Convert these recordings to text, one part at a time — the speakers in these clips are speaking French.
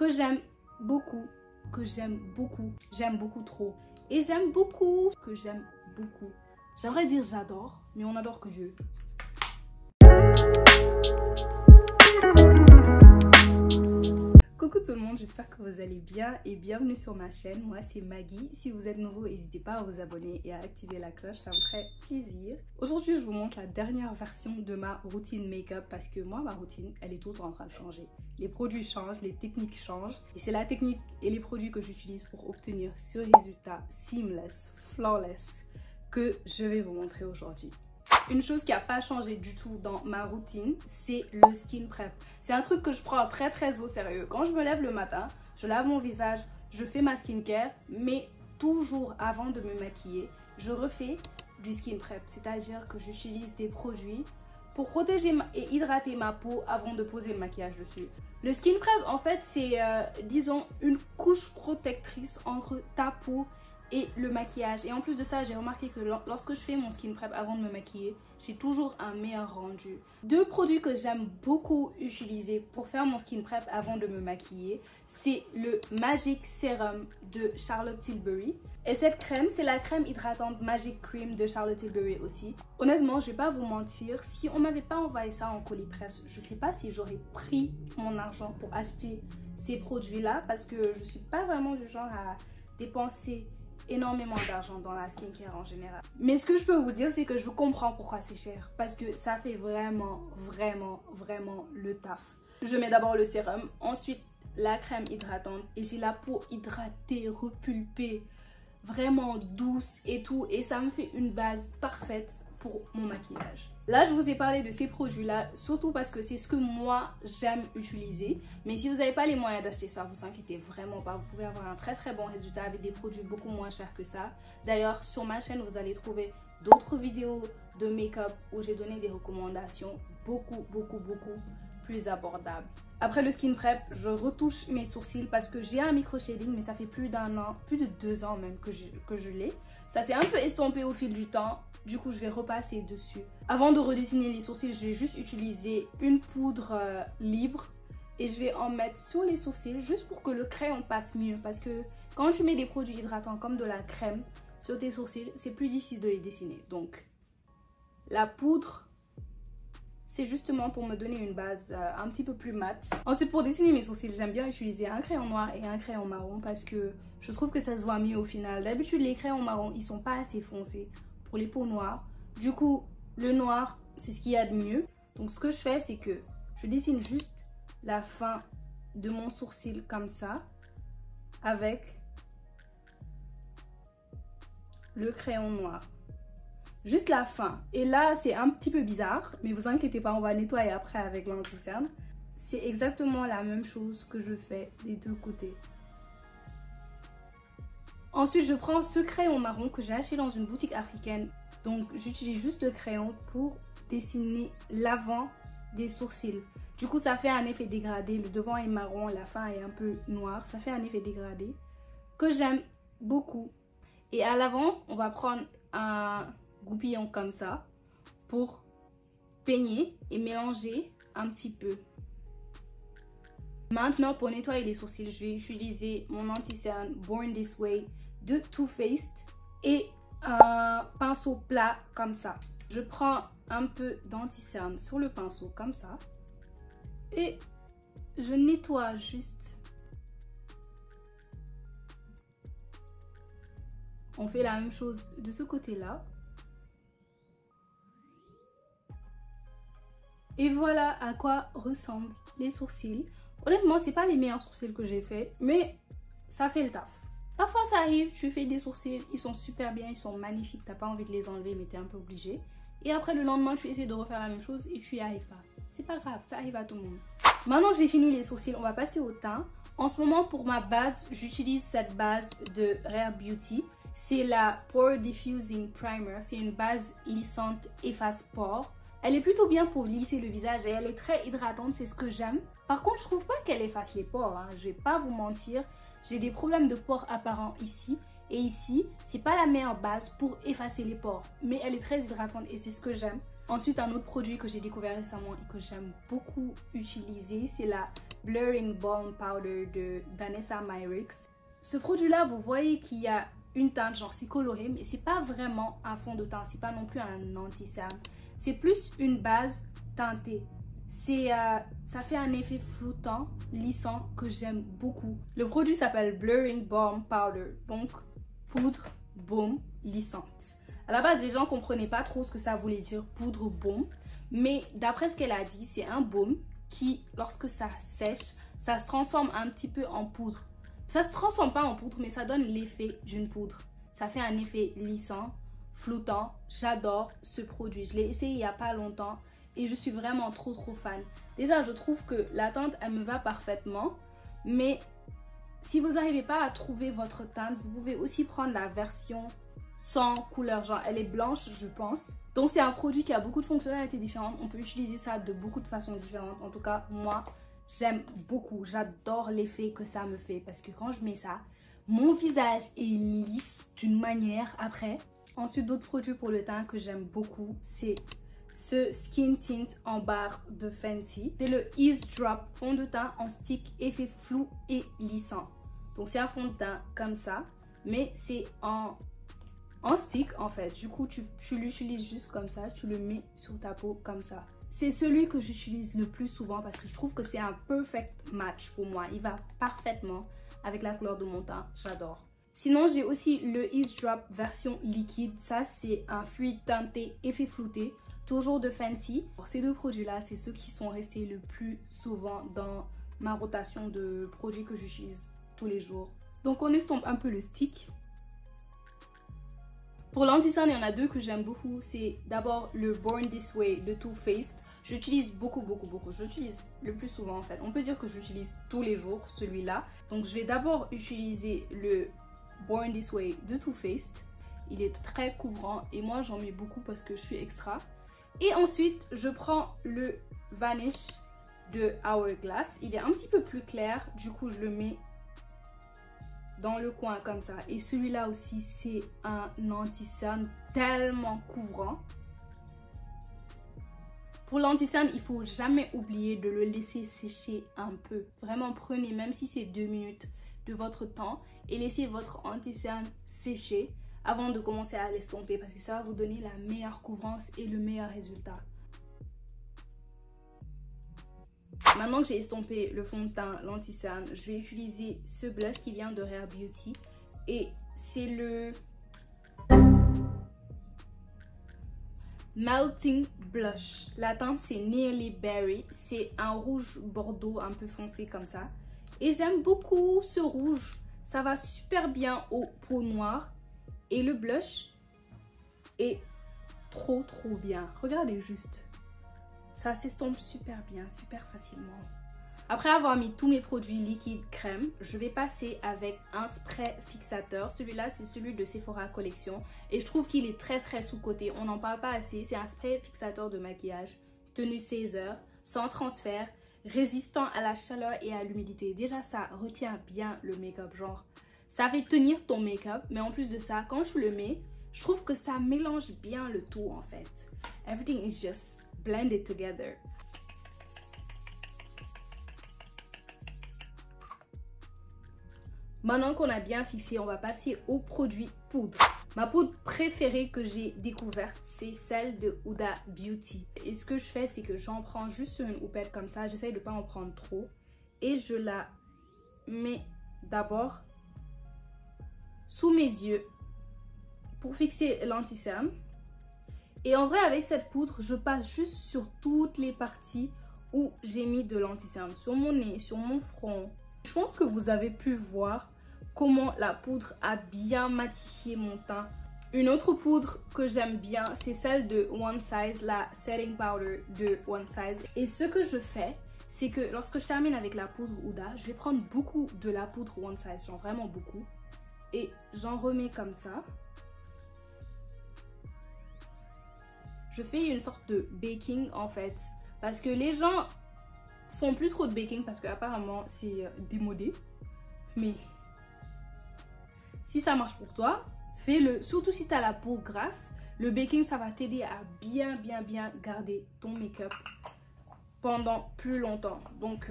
que j'aime beaucoup, j'aime beaucoup trop. Et j'aime beaucoup, que j'aime beaucoup. J'aimerais dire j'adore, mais on adore que Dieu. Coucou tout le monde, j'espère que vous allez bien et bienvenue sur ma chaîne. Moi c'est Maggie. Si vous êtes nouveau, n'hésitez pas à vous abonner et à activer la cloche, ça me ferait plaisir. Aujourd'hui, je vous montre la dernière version de ma routine make-up parce que moi, ma routine, elle est tout le temps en train de changer. Les produits changent, les techniques changent et c'est la technique et les produits que j'utilise pour obtenir ce résultat seamless, flawless que je vais vous montrer aujourd'hui. Une chose qui n'a pas changé du tout dans ma routine, c'est le skin prep. C'est un truc que je prends très au sérieux. Quand je me lève le matin, je lave mon visage, je fais ma skincare, mais toujours avant de me maquiller, je refais du skin prep. C'est-à-dire que j'utilise des produits pour protéger et hydrater ma peau avant de poser le maquillage dessus. Le skin prep, en fait, c'est, disons, une couche protectrice entre ta peau et le maquillage. Et en plus de ça, j'ai remarqué que lorsque je fais mon skin prep avant de me maquiller, j'ai toujours un meilleur rendu. Deux produits que j'aime beaucoup utiliser pour faire mon skin prep avant de me maquiller, c'est le Magic Serum de Charlotte Tilbury. Et cette crème, c'est la crème hydratante Magic Cream de Charlotte Tilbury aussi. Honnêtement, je vais pas vous mentir, si on m'avait pas envoyé ça en colis presse, je sais pas si j'aurais pris mon argent pour acheter ces produits-là parce que je suis pas vraiment du genre à dépenser énormément d'argent dans la skincare en général. Mais ce que je peux vous dire, c'est que je comprends pourquoi c'est cher. Parce que ça fait vraiment le taf. Je mets d'abord le sérum, ensuite la crème hydratante. Et j'ai la peau hydratée, repulpée, vraiment douce et tout. Et ça me fait une base parfaite pour mon maquillage. Là, je vous ai parlé de ces produits-là, surtout parce que c'est ce que moi, j'aime utiliser. Mais si vous n'avez pas les moyens d'acheter ça, vous inquiétez vraiment pas. Vous pouvez avoir un très bon résultat avec des produits beaucoup moins chers que ça. D'ailleurs, sur ma chaîne, vous allez trouver d'autres vidéos de make-up où j'ai donné des recommandations beaucoup plus abordables. Après le skin prep, je retouche mes sourcils parce que j'ai un micro shading, mais ça fait plus d'un an, plus de 2 ans même que je l'ai. Ça s'est un peu estompé au fil du temps, du coup je vais repasser dessus. Avant de redessiner les sourcils, je vais juste utiliser une poudre libre et je vais en mettre sur les sourcils juste pour que le crayon passe mieux. Parce que quand tu mets des produits hydratants comme de la crème sur tes sourcils, c'est plus difficile de les dessiner. Donc la poudre, c'est justement pour me donner une base un petit peu plus mat. Ensuite, pour dessiner mes sourcils, j'aime bien utiliser un crayon noir et un crayon marron parce que je trouve que ça se voit mieux au final. D'habitude, les crayons marrons, ils sont pas assez foncés pour les peaux noires. Du coup, le noir, c'est ce qu'il y a de mieux. Donc, ce que je fais, c'est que je dessine juste la fin de mon sourcil comme ça avec le crayon noir. Juste la fin. Et là, c'est un petit peu bizarre, mais vous inquiétez pas, on va nettoyer après avec l'anti-cerne. C'est exactement la même chose que je fais des deux côtés. Ensuite, je prends ce crayon marron que j'ai acheté dans une boutique africaine. Donc, j'utilise juste le crayon pour dessiner l'avant des sourcils. Du coup, ça fait un effet dégradé. Le devant est marron, la fin est un peu noire. Ça fait un effet dégradé que j'aime beaucoup. Et à l'avant, on va prendre un goupillon comme ça pour peigner et mélanger un petit peu. Maintenant, pour nettoyer les sourcils, je vais utiliser mon anti-cerne Born This Way de Too Faced et un pinceau plat comme ça. Je prends un peu d'anti-cerne sur le pinceau comme ça et je nettoie juste. On fait la même chose de ce côté-là. Et voilà à quoi ressemblent les sourcils. Honnêtement, c'est pas les meilleurs sourcils que j'ai fait, mais ça fait le taf. Parfois ça arrive, tu fais des sourcils, ils sont super bien, ils sont magnifiques, t'as pas envie de les enlever mais t'es un peu obligé. Et après le lendemain, tu essaies de refaire la même chose et tu y arrives pas. C'est pas grave, ça arrive à tout le monde. Maintenant que j'ai fini les sourcils, on va passer au teint. En ce moment, pour ma base, j'utilise cette base de Rare Beauty. C'est la Pore Diffusing Primer, c'est une base lissante efface pores. Elle est plutôt bien pour lisser le visage et elle est très hydratante, c'est ce que j'aime. Par contre, je trouve pas qu'elle efface les pores, hein. Je vais pas vous mentir. J'ai des problèmes de pores apparents ici et ici. C'est pas la meilleure base pour effacer les pores, mais elle est très hydratante et c'est ce que j'aime. Ensuite, un autre produit que j'ai découvert récemment et que j'aime beaucoup utiliser, c'est la Blurring Balm Powder de Vanessa Myricks. Ce produit-là, vous voyez qu'il y a une teinte, genre c'est coloré, mais c'est pas vraiment un fond de teint, c'est pas non plus un anti-cerne. C'est plus une base teintée. Ça fait un effet floutant, lissant, que j'aime beaucoup. Le produit s'appelle Blurring Balm Powder, donc poudre baume lissante. À la base, les gens comprenaient pas trop ce que ça voulait dire, poudre baume, mais d'après ce qu'elle a dit, c'est un baume qui, lorsque ça sèche, ça se transforme un petit peu en poudre. Ça se transforme pas en poudre, mais ça donne l'effet d'une poudre. Ça fait un effet lissant, floutant. J'adore ce produit. Je l'ai essayé il y a pas longtemps et je suis vraiment trop fan. Déjà, je trouve que la teinte, elle me va parfaitement. Mais si vous n'arrivez pas à trouver votre teinte, vous pouvez aussi prendre la version sans couleur. Genre, elle est blanche, je pense. Donc, c'est un produit qui a beaucoup de fonctionnalités différentes. On peut utiliser ça de beaucoup de façons différentes. En tout cas, moi, j'aime beaucoup, j'adore l'effet que ça me fait parce que quand je mets ça, mon visage est lisse d'une manière après. Ensuite, d'autres produits pour le teint que j'aime beaucoup, c'est ce Skin Tint en barre de Fenty. C'est le Ease Drop fond de teint en stick, effet flou et lissant. Donc c'est un fond de teint comme ça, mais c'est en stick en fait. Du coup, tu l'utilises juste comme ça, tu le mets sur ta peau comme ça. C'est celui que j'utilise le plus souvent parce que je trouve que c'est un perfect match pour moi. Il va parfaitement avec la couleur de mon teint. J'adore. Sinon, j'ai aussi le Ease Drop version liquide. Ça, c'est un fluide teinté effet flouté. Toujours de Fenty. Alors, ces deux produits-là, c'est ceux qui sont restés le plus souvent dans ma rotation de produits que j'utilise tous les jours. Donc, on estompe un peu le stick. Pour l'anti-cerne, il y en a deux que j'aime beaucoup. C'est d'abord le Born This Way de Too Faced. J'utilise beaucoup. J'utilise le plus souvent en fait. On peut dire que j'utilise tous les jours celui-là. Donc je vais d'abord utiliser le Born This Way de Too Faced. Il est très couvrant et moi j'en mets beaucoup parce que je suis extra. Et ensuite, je prends le Vanish de Hourglass. Il est un petit peu plus clair. Du coup, je le mets dans le coin comme ça. Et celui-là aussi, c'est un anti-cerne tellement couvrant. Pour l'anti-cerne, il faut jamais oublier de le laisser sécher un peu. Vraiment, prenez, même si c'est 2 minutes de votre temps, et laissez votre anti-cerne sécher avant de commencer à l'estomper parce que ça va vous donner la meilleure couvrance et le meilleur résultat. Maintenant que j'ai estompé le fond de teint, l'anti-cerne, je vais utiliser ce blush qui vient de Rare Beauty. Et c'est le Melting Blush. La teinte, c'est Nearly Berry. C'est un rouge bordeaux un peu foncé comme ça. Et j'aime beaucoup ce rouge. Ça va super bien aux peaux noires. Et le blush est trop bien. Regardez juste. Ça s'estompe super bien, super facilement. Après avoir mis tous mes produits liquides crème, je vais passer avec un spray fixateur. Celui-là, c'est celui de Sephora Collection. Et je trouve qu'il est très sous-coté. On n'en parle pas assez. C'est un spray fixateur de maquillage, tenu 16 heures, sans transfert, résistant à la chaleur et à l'humidité. Déjà, ça retient bien le make-up. Genre, ça fait tenir ton make-up. Mais en plus de ça, quand je le mets, je trouve que ça mélange bien le tout en fait. Everything is just blended together. Maintenant qu'on a bien fixé, on va passer au produit poudre. Ma poudre préférée que j'ai découverte, c'est celle de Huda Beauty. Et ce que je fais, c'est que j'en prends juste sur une houppette comme ça. J'essaye de ne pas en prendre trop. Et je la mets d'abord sous mes yeux pour fixer l'anti-cerne. Et en vrai, avec cette poudre, je passe juste sur toutes les parties où j'ai mis de l'anti-cerne. Sur mon nez, sur mon front. Je pense que vous avez pu voir comment la poudre a bien matifié mon teint. Une autre poudre que j'aime bien, c'est celle de One Size, la Setting Powder de One Size. Et ce que je fais, c'est que lorsque je termine avec la poudre Huda, je vais prendre beaucoup de la poudre One Size, genre vraiment beaucoup. Et j'en remets comme ça. Je fais une sorte de baking en fait. Parce que les gens font plus trop de baking parce qu'apparemment c'est démodé. Mais si ça marche pour toi, fais-le. Surtout si tu as la peau grasse. Le baking, ça va t'aider à bien garder ton make-up pendant plus longtemps. Donc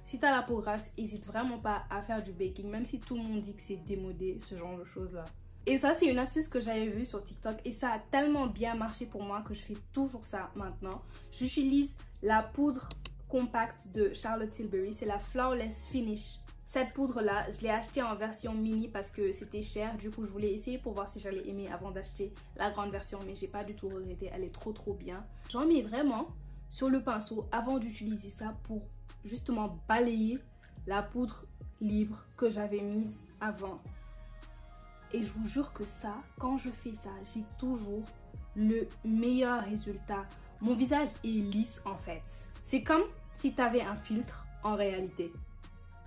si tu as la peau grasse, n'hésite vraiment pas à faire du baking, même si tout le monde dit que c'est démodé, ce genre de choses là. Et ça, c'est une astuce que j'avais vue sur TikTok et ça a tellement bien marché pour moi que je fais toujours ça maintenant. J'utilise la poudre compacte de Charlotte Tilbury, c'est la Flawless Finish. Cette poudre là, je l'ai achetée en version mini parce que c'était cher. Du coup, je voulais essayer pour voir si j'allais aimer avant d'acheter la grande version, mais j'ai pas du tout regretté, elle est trop bien. J'en mets vraiment sur le pinceau avant d'utiliser ça pour justement balayer la poudre libre que j'avais mise avant. Et je vous jure que ça, quand je fais ça, j'ai toujours le meilleur résultat. Mon visage est lisse en fait. C'est comme si tu avais un filtre en réalité.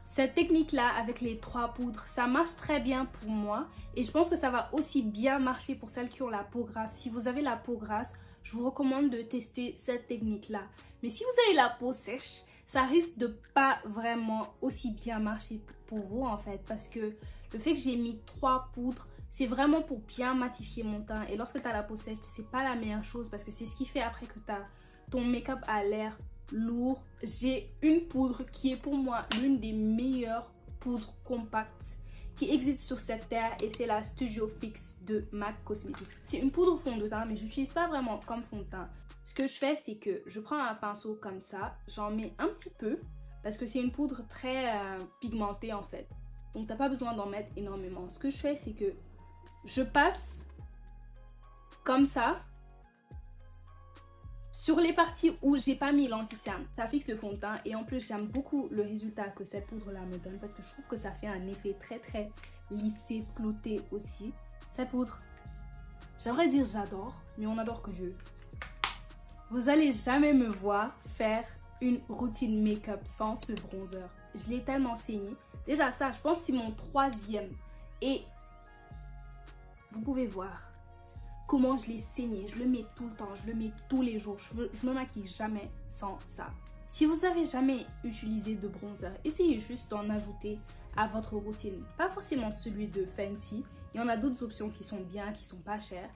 Cette technique-là avec les 3 poudres, ça marche très bien pour moi. Et je pense que ça va aussi bien marcher pour celles qui ont la peau grasse. Si vous avez la peau grasse, je vous recommande de tester cette technique-là. Mais si vous avez la peau sèche, ça risque de pas vraiment aussi bien marcher pour vous en fait. Parce que le fait que j'ai mis 3 poudres, c'est vraiment pour bien matifier mon teint. Et lorsque tu as la peau sèche, c'est pas la meilleure chose parce que c'est ce qui fait après que ton make-up a l'air lourd. J'ai une poudre qui est pour moi l'une des meilleures poudres compactes qui existe sur cette terre et c'est la Studio Fix de MAC Cosmetics. C'est une poudre fond de teint mais j'utilise pas vraiment comme fond de teint. Ce que je fais, c'est que je prends un pinceau comme ça, j'en mets un petit peu parce que c'est une poudre très pigmentée en fait. Donc t'as pas besoin d'en mettre énormément. Ce que je fais, c'est que je passe comme ça sur les parties où j'ai pas mis l'anti-cerne. Ça fixe le fond de teint et en plus j'aime beaucoup le résultat que cette poudre là me donne parce que je trouve que ça fait un effet très lissé, flouté aussi. Cette poudre, j'aimerais dire j'adore, mais on adore que Dieu. Vous allez jamais me voir faire une routine make-up sans ce bronzer. Je l'ai tellement saigné. Déjà ça, je pense que c'est mon 3e et vous pouvez voir comment je l'ai saigné. Je le mets tout le temps, je le mets tous les jours. Je me maquille jamais sans ça. Si vous n'avez jamais utilisé de bronzer, essayez juste d'en ajouter à votre routine. Pas forcément celui de Fenty. Il y en a d'autres options qui sont bien, qui sont pas chères.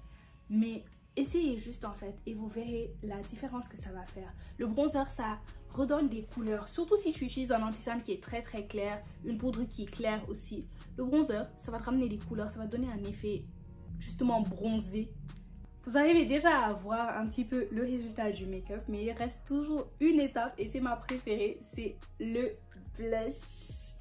Mais essayez juste en fait et vous verrez la différence que ça va faire. Le bronzer, ça redonne des couleurs. Surtout si tu utilises un anti-cerne qui est très clair, une poudre qui est claire aussi. Le bronzer, ça va te ramener des couleurs, ça va te donner un effet justement bronzé. Vous arrivez déjà à voir un petit peu le résultat du make-up, mais il reste toujours une étape et c'est ma préférée, c'est le blush.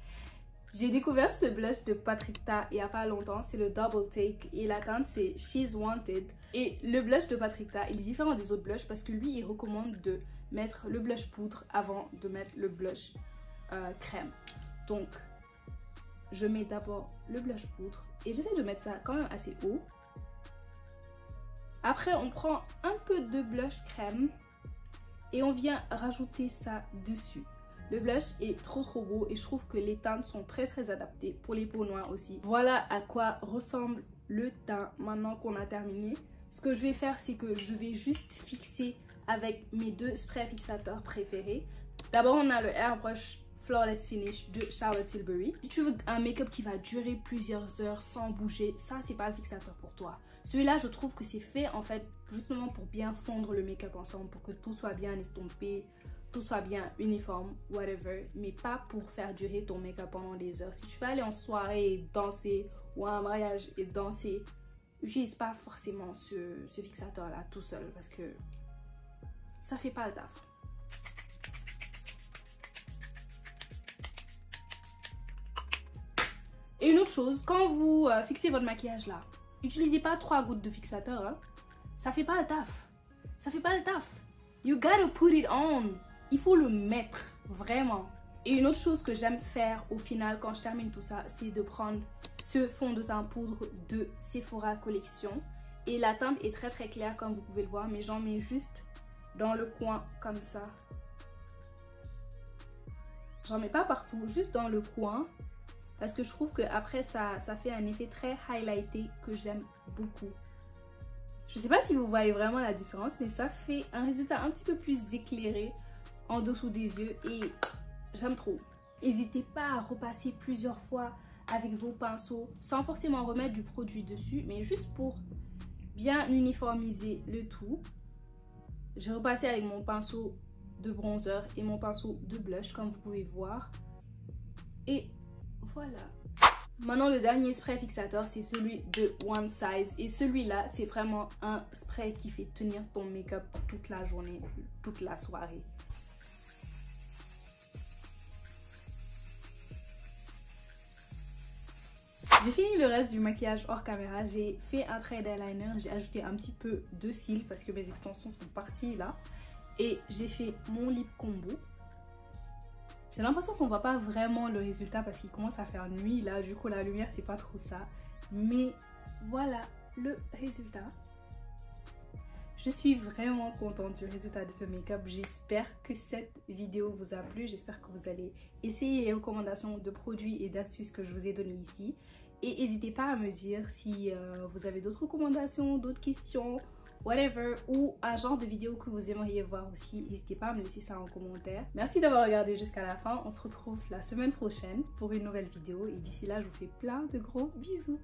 J'ai découvert ce blush de Patrick Ta il n'y a pas longtemps, c'est le Double Take et la teinte c'est She's Wanted. Et le blush de Patrick Ta, il est différent des autres blushs parce que lui il recommande de mettre le blush poudre avant de mettre le blush crème. Donc je mets d'abord le blush poudre et j'essaie de mettre ça quand même assez haut. Après on prend un peu de blush crème et on vient rajouter ça dessus. Le blush est trop beau et je trouve que les teintes sont très adaptées pour les peaux noires aussi. Voilà à quoi ressemble le teint maintenant qu'on a terminé. Ce que je vais faire, c'est que je vais juste fixer avec mes 2 sprays fixateurs préférés. D'abord on a le Airbrush Flawless Finish de Charlotte Tilbury. Si tu veux un make-up qui va durer plusieurs heures sans bouger, ça c'est pas le fixateur pour toi. Celui-là, je trouve que c'est fait en fait justement pour bien fondre le make-up ensemble, pour que tout soit bien estompé, tout soit bien uniforme, whatever, mais pas pour faire durer ton make-up pendant des heures. Si tu veux aller en soirée et danser ou à un mariage et danser, n'utilise pas forcément ce fixateur-là tout seul parce que ça fait pas le taf. Et une autre chose, quand vous fixez votre maquillage là, utilisez pas 3 gouttes de fixateur, hein. Ça fait pas le taf. Ça fait pas le taf. You gotta put it on. Il faut le mettre, vraiment. Et une autre chose que j'aime faire au final quand je termine tout ça, c'est de prendre ce fond de teint poudre de Sephora Collection. Et la teinte est très claire comme vous pouvez le voir, mais j'en mets juste dans le coin comme ça. J'en mets pas partout, juste dans le coin. Parce que je trouve qu'après ça fait un effet très highlighté que j'aime beaucoup. Je sais pas si vous voyez vraiment la différence, mais ça fait un résultat un petit peu plus éclairé en dessous des yeux et j'aime trop. N'hésitez pas à repasser plusieurs fois avec vos pinceaux sans forcément remettre du produit dessus, mais juste pour bien uniformiser le tout. J'ai repassé avec mon pinceau de bronzer et mon pinceau de blush comme vous pouvez voir. Et voilà. Maintenant le dernier spray fixateur c'est celui de One Size et celui-là c'est vraiment un spray qui fait tenir ton make-up toute la journée, toute la soirée. J'ai fini le reste du maquillage hors caméra, j'ai fait un trait d'eyeliner, j'ai ajouté un petit peu de cils parce que mes extensions sont parties là. Et j'ai fait mon lip combo. J'ai l'impression qu'on voit pas vraiment le résultat parce qu'il commence à faire nuit là, du coup la lumière c'est pas trop ça. Mais voilà le résultat. Je suis vraiment contente du résultat de ce make-up. J'espère que cette vidéo vous a plu. J'espère que vous allez essayer les recommandations de produits et d'astuces que je vous ai données ici. Et n'hésitez pas à me dire si vous avez d'autres recommandations, d'autres questions, whatever, ou un genre de vidéo que vous aimeriez voir aussi. N'hésitez pas à me laisser ça en commentaire. Merci d'avoir regardé jusqu'à la fin. On se retrouve la semaine prochaine pour une nouvelle vidéo. Et d'ici là, je vous fais plein de gros bisous.